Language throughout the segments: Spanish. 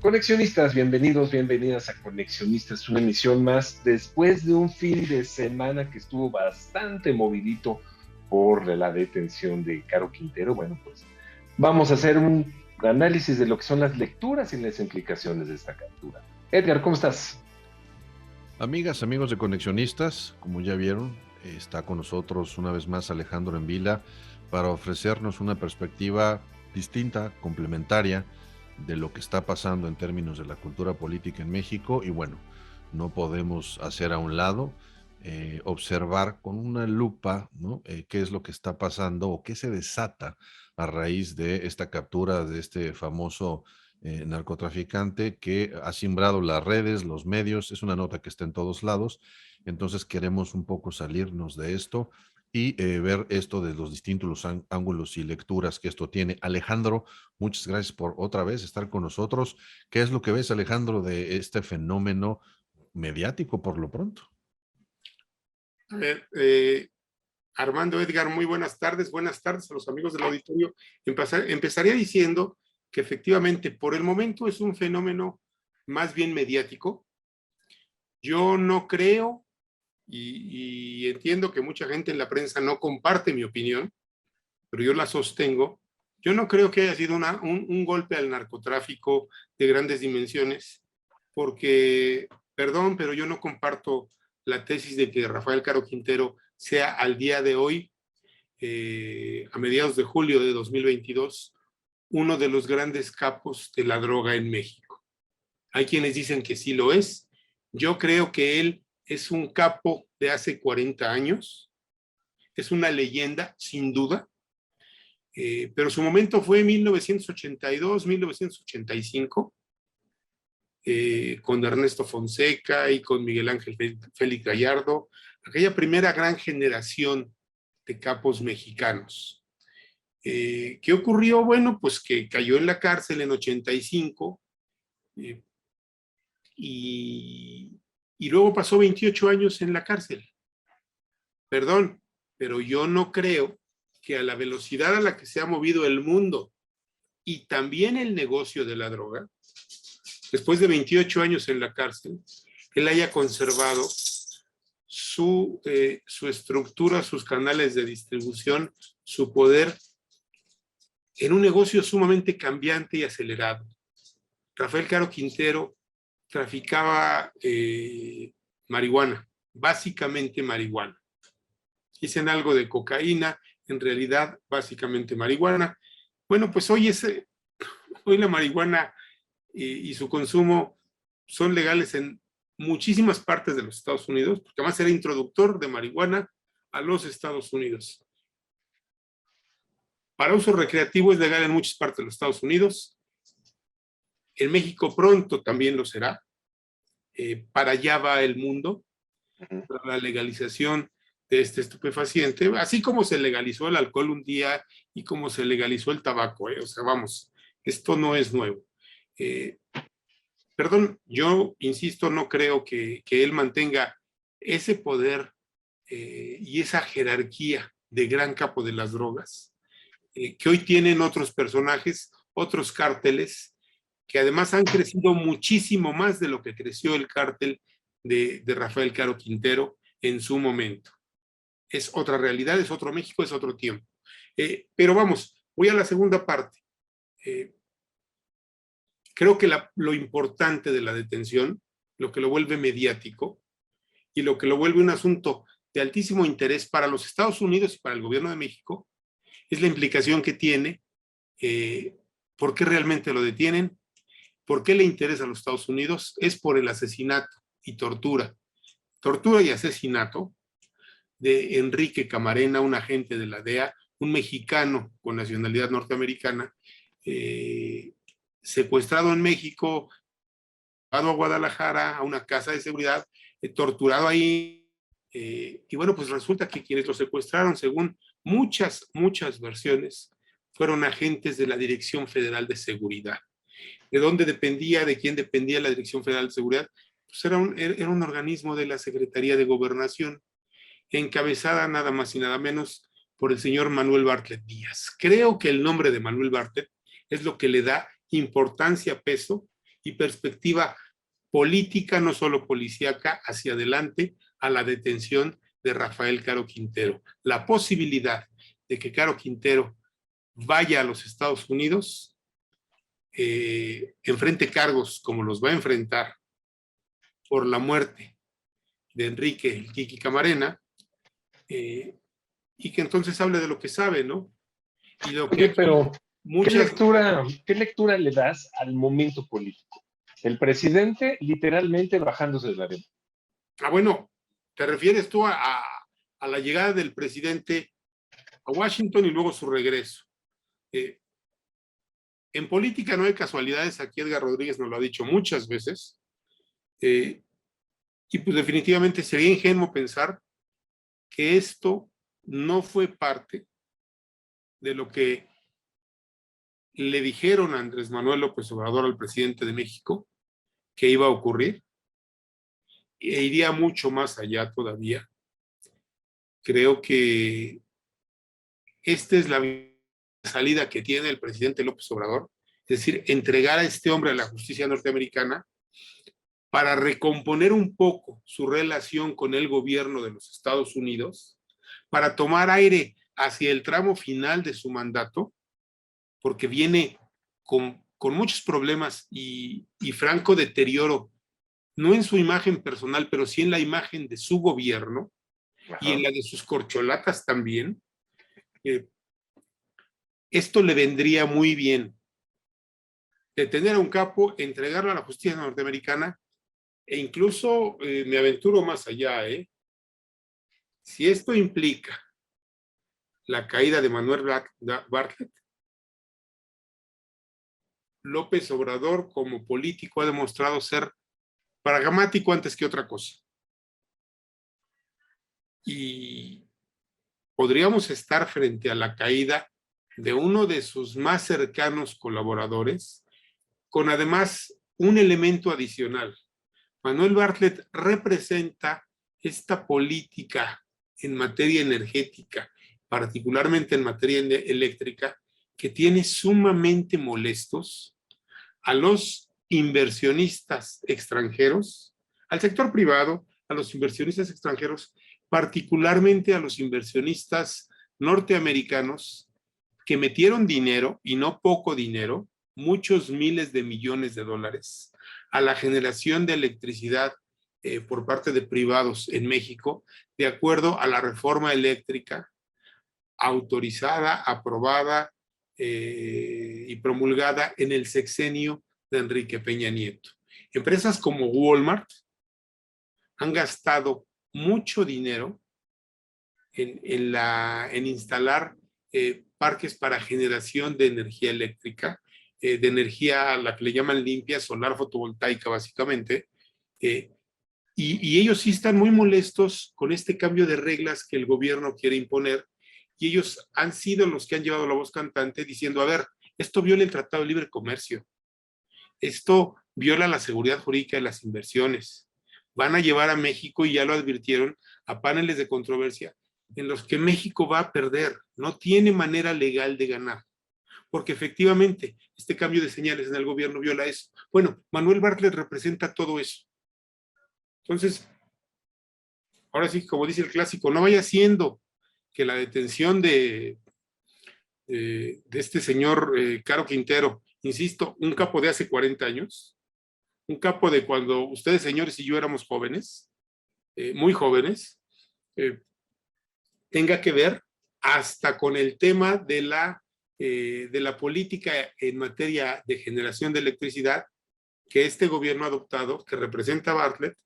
Conexionistas, bienvenidos, bienvenidas a Conexionistas, una emisión más después de un fin de semana que estuvo bastante movidito por la detención de Caro Quintero. Bueno, pues vamos a hacer un análisis de lo que son las lecturas y las implicaciones de esta captura. Edgar, ¿cómo estás? Amigas, amigos de Conexionistas, como ya vieron, está con nosotros una vez más Alejandro Envila para ofrecernos una perspectiva distinta, complementaria de lo que está pasando en términos de la cultura política en México. Y bueno, no podemos hacer a un lado, observar con una lupa, ¿no? Qué es lo que está pasando o qué se desata a raíz de esta captura de este famoso narcotraficante que ha simbrado las redes, los medios. Es una nota que está en todos lados. Entonces queremos un poco salirnos de esto y ver esto de los distintos ángulos y lecturas que esto tiene. Alejandro, muchas gracias por otra vez estar con nosotros. ¿Qué es lo que ves, Alejandro, de este fenómeno mediático por lo pronto? A ver, Armando, Edgar, muy buenas tardes a los amigos del auditorio. Empezaría diciendo que efectivamente por el momento es un fenómeno más bien mediático. Yo no creo y entiendo que mucha gente en la prensa no comparte mi opinión, pero yo la sostengo. Yo no creo que haya sido un golpe al narcotráfico de grandes dimensiones, porque, perdón, pero yo no comparto la tesis de que Rafael Caro Quintero sea al día de hoy, a mediados de julio de 2022, uno de los grandes capos de la droga en México. Hay quienes dicen que sí lo es. Yo creo que él es un capo de hace 40 años, es una leyenda, sin duda, pero su momento fue en 1982, 1985, con Ernesto Fonseca y con Miguel Ángel Félix Gallardo, aquella primera gran generación de capos mexicanos. ¿Qué ocurrió? Bueno, pues que cayó en la cárcel en 85 y luego pasó 28 años en la cárcel. Perdón, pero yo no creo que a la velocidad a la que se ha movido el mundo y también el negocio de la droga, después de 28 años en la cárcel, él haya conservado su estructura, sus canales de distribución, su poder en un negocio sumamente cambiante y acelerado. Rafael Caro Quintero traficaba marihuana, básicamente marihuana. Dicen algo de cocaína, en realidad básicamente marihuana. Bueno, pues hoy la marihuana y su consumo son legales en muchísimas partes de los Estados Unidos, porque además era introductor de marihuana a los Estados Unidos. Para uso recreativo es legal en muchas partes de los Estados Unidos. En México pronto también lo será. Para allá va el mundo, para la legalización de este estupefaciente, así como se legalizó el alcohol un día y como se legalizó el tabaco. O sea, vamos, esto no es nuevo. Perdón, yo insisto, no creo que él mantenga ese poder y esa jerarquía de gran capo de las drogas, que hoy tienen otros personajes, otros cárteles, que además han crecido muchísimo más de lo que creció el cártel de Rafael Caro Quintero en su momento. Es otra realidad, es otro México, es otro tiempo. Pero vamos, voy a la segunda parte. Creo que lo importante de la detención, lo que lo vuelve mediático y lo que lo vuelve un asunto de altísimo interés para los Estados Unidos y para el gobierno de México, es la implicación que tiene, por qué realmente lo detienen, por qué le interesa a los Estados Unidos, es por el asesinato y tortura y asesinato de Enrique Camarena, un agente de la DEA, un mexicano con nacionalidad norteamericana, secuestrado en México, llevado a Guadalajara, a una casa de seguridad, torturado ahí, y bueno, pues resulta que quienes lo secuestraron, según muchas versiones, fueron agentes de la Dirección Federal de Seguridad. ¿De dónde dependía, de quién dependía la Dirección Federal de Seguridad? Pues era un organismo de la Secretaría de Gobernación, encabezada nada más y nada menos por el señor Manuel Bartlett Díaz. Creo que el nombre de Manuel Bartlett es lo que le da importancia, peso y perspectiva política, no solo policíaca, hacia adelante a la detención de Rafael Caro Quintero. La posibilidad de que Caro Quintero vaya a los Estados Unidos, enfrente cargos como los va a enfrentar por la muerte de Enrique el Kiki Camarena, y que entonces hable de lo que sabe, ¿no? Y lo que pero muchas... ¿qué lectura le das al momento político? El presidente literalmente bajándose de la arena. Bueno, ¿te refieres tú a la llegada del presidente a Washington y luego su regreso? En política no hay casualidades, aquí Edgar Rodríguez nos lo ha dicho muchas veces, y pues definitivamente sería ingenuo pensar que esto no fue parte de lo que le dijeron a Andrés Manuel López Obrador, al presidente de México, que iba a ocurrir, e iría mucho más allá todavía. Creo que esta es la salida que tiene el presidente López Obrador, es decir, entregar a este hombre a la justicia norteamericana para recomponer un poco su relación con el gobierno de los Estados Unidos, para tomar aire hacia el tramo final de su mandato, porque viene con muchos problemas y franco deterioro, no en su imagen personal, pero sí en la imagen de su gobierno. Ajá. Y en la de sus corcholatas también. Esto le vendría muy bien. Detener a un capo, entregarlo a la justicia norteamericana, e incluso me aventuro más allá. Si esto implica la caída de Manuel Bartlett, López Obrador como político ha demostrado ser pragmático antes que otra cosa. Y podríamos estar frente a la caída de uno de sus más cercanos colaboradores, con además un elemento adicional. Manuel Bartlett representa esta política en materia energética, particularmente en materia eléctrica, que tiene sumamente molestos a los inversionistas extranjeros, al sector privado, a los inversionistas extranjeros, particularmente a los inversionistas norteamericanos que metieron dinero, y no poco dinero, muchos miles de millones de dólares, a la generación de electricidad por parte de privados en México, de acuerdo a la reforma eléctrica autorizada, aprobada y promulgada en el sexenio de Enrique Peña Nieto. Empresas como Walmart han gastado mucho dinero en instalar parques para generación de energía eléctrica, de energía a la que le llaman limpia, solar fotovoltaica básicamente, y ellos sí están muy molestos con este cambio de reglas que el gobierno quiere imponer, y ellos han sido los que han llevado la voz cantante diciendo, a ver, esto viola el Tratado de Libre Comercio, esto viola la seguridad jurídica de las inversiones, van a llevar a México, y ya lo advirtieron, a paneles de controversia en los que México va a perder, no tiene manera legal de ganar, porque efectivamente este cambio de señales en el gobierno viola eso. Bueno, Manuel Bartlett representa todo eso. Entonces, ahora sí, como dice el clásico, no vaya siendo que la detención de este señor Caro Quintero, insisto, un capo de hace 40 años, un capo de cuando ustedes, señores, y yo éramos jóvenes, muy jóvenes, tenga que ver hasta con el tema de la política en materia de generación de electricidad que este gobierno ha adoptado, que representa Bartlett,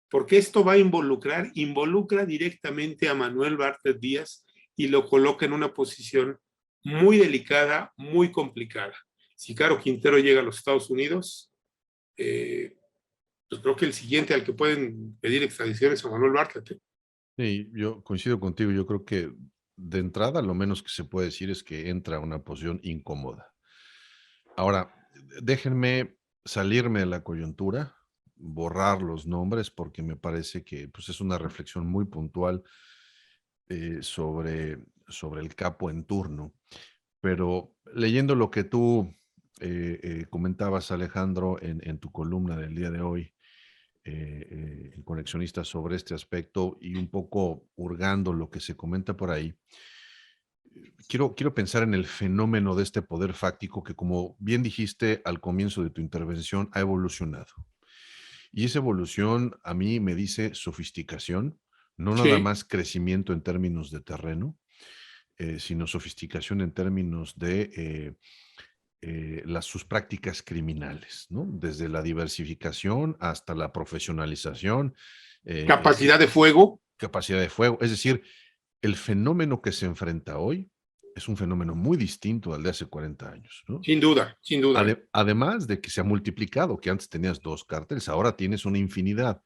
porque esto va a involucra directamente a Manuel Bartlett Díaz y lo coloca en una posición muy delicada, muy complicada. Si Caro Quintero llega a los Estados Unidos, pues creo que el siguiente al que pueden pedir extradición es a Manuel Bartlett. Sí, yo coincido contigo. Yo creo que de entrada lo menos que se puede decir es que entra a una posición incómoda. Ahora, déjenme salirme de la coyuntura, borrar los nombres, porque me parece que pues, es una reflexión muy puntual sobre el capo en turno. Pero leyendo lo que tú comentabas, Alejandro, en tu columna del día de hoy, en Conexionistas, sobre este aspecto y un poco hurgando lo que se comenta por ahí. Quiero pensar en el fenómeno de este poder fáctico que, como bien dijiste al comienzo de tu intervención, ha evolucionado. Y esa evolución a mí me dice sofisticación, no nada Sí, más crecimiento en términos de terreno, sino sofisticación en términos de sus prácticas criminales, ¿no? Desde la diversificación hasta la profesionalización, capacidad de fuego, capacidad de fuego. Es decir, el fenómeno que se enfrenta hoy es un fenómeno muy distinto al de hace 40 años, ¿no? sin duda, sin duda. Además de que se ha multiplicado, que antes tenías 2 cárteles, ahora tienes una infinidad.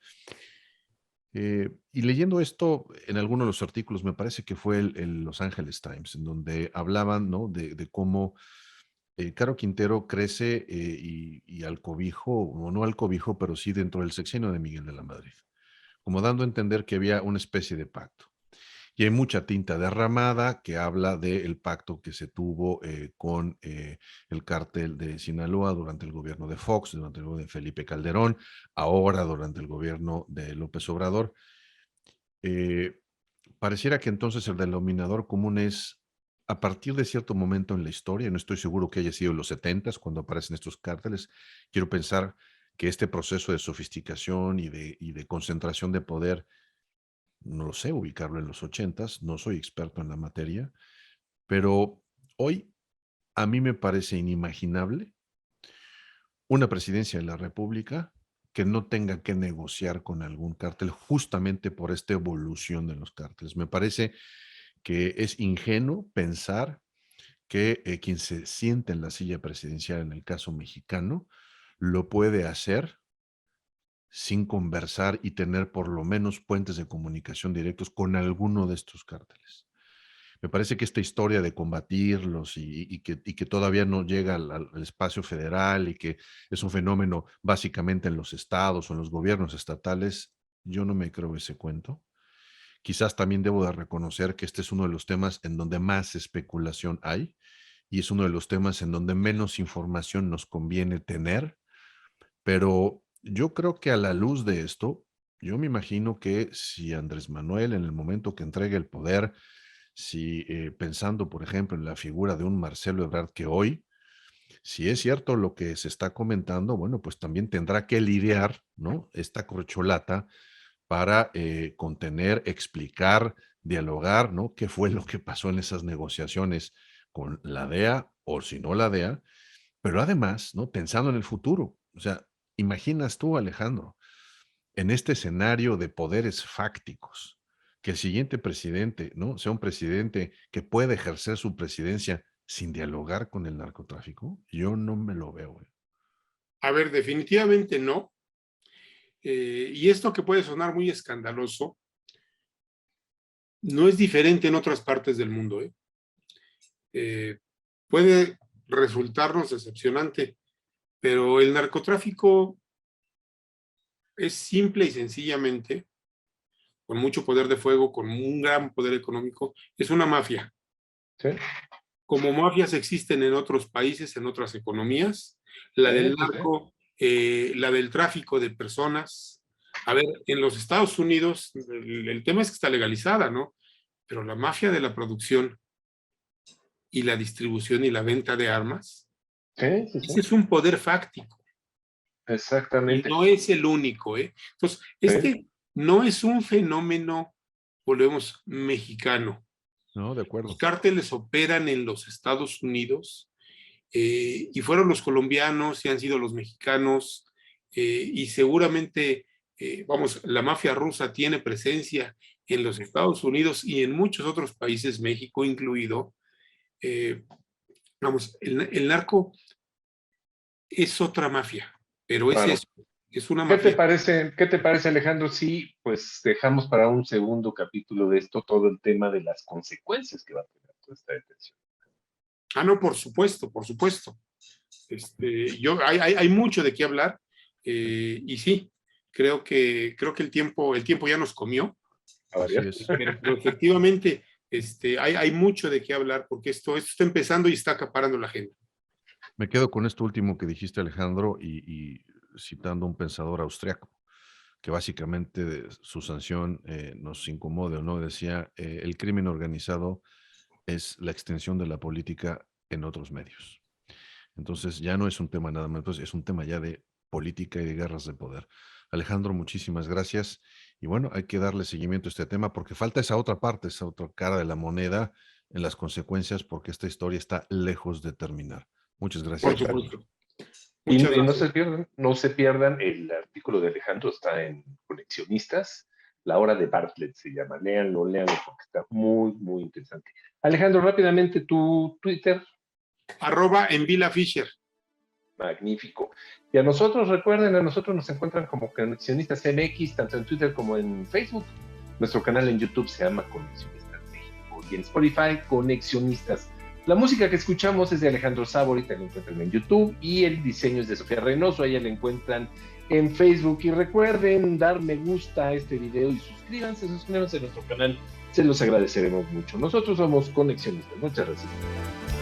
Y leyendo esto en alguno de los artículos, me parece que fue el Los Angeles Times, en donde hablaban, ¿no? de cómo Caro Quintero crece y al cobijo, o no al cobijo, pero sí dentro del sexenio de Miguel de la Madrid, como dando a entender que había una especie de pacto. Y hay mucha tinta derramada que habla del pacto que se tuvo con el cártel de Sinaloa durante el gobierno de Fox, durante el gobierno de Felipe Calderón, ahora durante el gobierno de López Obrador. Eh, Pareciera que entonces el denominador común es, a partir de cierto momento en la historia, no estoy seguro que haya sido en los 70 cuando aparecen estos cárteles, quiero pensar que este proceso de sofisticación y de concentración de poder, no lo sé ubicarlo en los 80, no soy experto en la materia, pero hoy a mí me parece inimaginable una presidencia de la República que no tenga que negociar con algún cártel justamente por esta evolución de los cárteles. Me parece que es ingenuo pensar que quien se siente en la silla presidencial, en el caso mexicano, lo puede hacer sin conversar y tener por lo menos puentes de comunicación directos con alguno de estos cárteles. Me parece que esta historia de combatirlos y que todavía no llega al espacio federal y que es un fenómeno básicamente en los estados o en los gobiernos estatales, yo no me creo ese cuento. Quizás también debo de reconocer que este es uno de los temas en donde más especulación hay y es uno de los temas en donde menos información nos conviene tener, pero yo creo que a la luz de esto, yo me imagino que si Andrés Manuel en el momento que entregue el poder, si pensando, por ejemplo, en la figura de un Marcelo Ebrard que hoy, si es cierto lo que se está comentando, bueno, pues también tendrá que lidiar, ¿no? Esta corcholata para contener, explicar, dialogar, ¿no? ¿Qué fue lo que pasó en esas negociaciones con la DEA o si no la DEA? Pero además, ¿no? Pensando en el futuro. O sea, imaginas tú, Alejandro, en este escenario de poderes fácticos, que el siguiente presidente, ¿no? Sea un presidente que pueda ejercer su presidencia sin dialogar con el narcotráfico. Yo no me lo veo. A ver, definitivamente no. Y esto que puede sonar muy escandaloso, no es diferente en otras partes del mundo. Puede resultarnos decepcionante, pero el narcotráfico es simple y sencillamente, con mucho poder de fuego, con un gran poder económico, es una mafia. Sí, Como mafias existen en otros países, en otras economías, la del sí, sí. narco, la del tráfico de personas. A ver, en los Estados Unidos el tema es que está legalizada, ¿no? Pero la mafia de la producción y la distribución y la venta de armas, Sí, sí, ese sí. es un poder fáctico y Exactamente. no es el único, ¿eh? Entonces, Sí, este no es un fenómeno, volvemos, mexicano. No, de Los acuerdo. cárteles operan en los Estados Unidos y fueron los colombianos y han sido los mexicanos y seguramente, vamos, la mafia rusa tiene presencia en los Estados Unidos y en muchos otros países, México incluido. Eh, vamos, el narco es otra mafia, pero es claro. eso, es una mafia. Qué te parece, Alejandro? Si pues dejamos para un segundo capítulo de esto todo el tema de las consecuencias que va a tener toda esta detención. Ah, no, por supuesto, por supuesto. Hay mucho de qué hablar y sí, creo que el tiempo ya nos comió, A Así variar. es. pero efectivamente hay mucho de qué hablar porque esto está empezando y está acaparando la agenda. Me quedo con esto último que dijiste, Alejandro, y citando a un pensador austriaco, que básicamente su sanción nos incomode, ¿o no? Decía, el crimen organizado es la extensión de la política en otros medios. Entonces ya no es un tema nada más, pues es un tema ya de política y de guerras de poder. Alejandro, muchísimas gracias. Y bueno, hay que darle seguimiento a este tema porque falta esa otra parte, esa otra cara de la moneda en las consecuencias, porque esta historia está lejos de terminar. Muchas gracias, Por Alejandro. supuesto. Y Muchas no gracias. no se pierdan, el artículo de Alejandro está en Conexionistas, La Hora de Bartlett se llama, léanlo porque está muy, muy interesante. Alejandro, rápidamente tu Twitter. @ Vila Fisher. Magnífico. Y a nosotros, recuerden, a nosotros nos encuentran como Conexionistas MX, tanto en Twitter como en Facebook. Nuestro canal en YouTube se llama Conexionistas México y en Spotify, Conexionistas. La música que escuchamos es de Alejandro Sabo, ahorita la encuentran en YouTube, y el diseño es de Sofía Reynoso, ella la encuentran en Facebook. Y recuerden dar me gusta a este video y suscríbanse a nuestro canal, se los agradeceremos mucho. Nosotros somos Conexionistas. Muchas gracias.